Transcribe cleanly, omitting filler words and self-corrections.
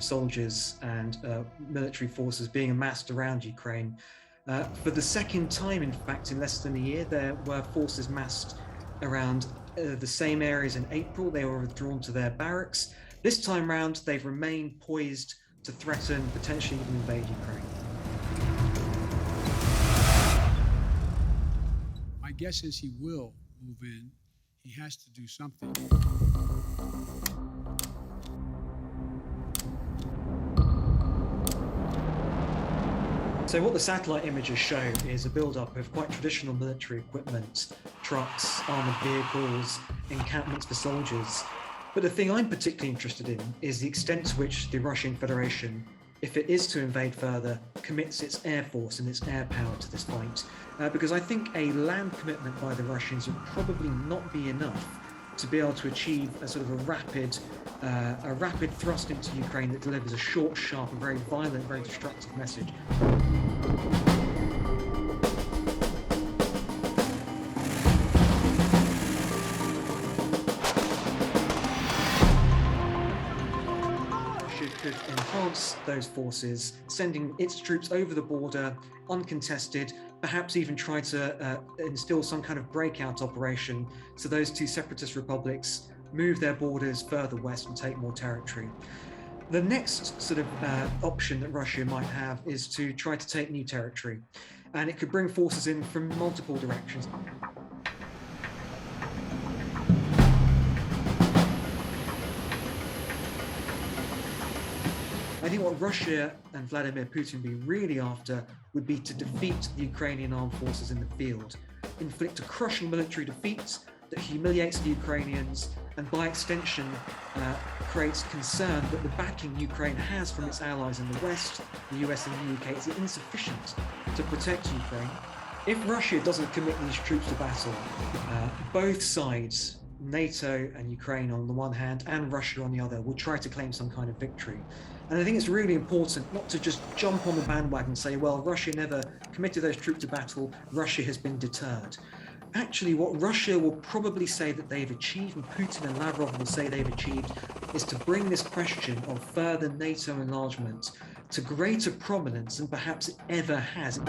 soldiers and military forces being amassed around Ukraine. For the second time, in fact, in less than a year, there were forces massed around the same areas in April. They were withdrawn to their barracks. This time round, they've remained poised to threaten, potentially even invade Ukraine. My guess is he will move in. He has to do something. So what the satellite images show is a build-up of quite traditional military equipment, trucks, armoured vehicles, encampments for soldiers. But the thing I'm particularly interested in is the extent to which the Russian Federation, if it is to invade further, commits its air force and its air power to this fight. Because I think a land commitment by the Russians would probably not be enough to be able to achieve a sort of a rapid thrust into Ukraine that delivers a short, sharp, and very violent, very destructive message. Could enhance those forces, sending its troops over the border uncontested, perhaps even try to instill some kind of breakout operation so those two separatist republics move their borders further west and take more territory. The next sort of option that Russia might have is to try to take new territory, and it could bring forces in from multiple directions. I think what Russia and Vladimir Putin would be really after would be to defeat the Ukrainian armed forces in the field, inflict a crushing military defeat that humiliates the Ukrainians and by extension creates concern that the backing Ukraine has from its allies in the West, the US and the UK, is insufficient to protect Ukraine. If Russia doesn't commit these troops to battle, both sides, NATO and Ukraine on the one hand and Russia on the other, will try to claim some kind of victory. And I think it's really important not to just jump on the bandwagon and say, well, Russia never committed those troops to battle, Russia has been deterred. Actually, what Russia will probably say that they've achieved, and Putin and Lavrov will say they've achieved, is to bring this question of further NATO enlargement to greater prominence than perhaps it ever has.